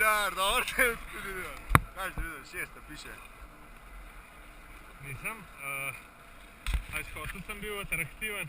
Da, dobro te je vidio. Kažete vidio, 6 piše. Nisam, hotel sam bio atraktivan.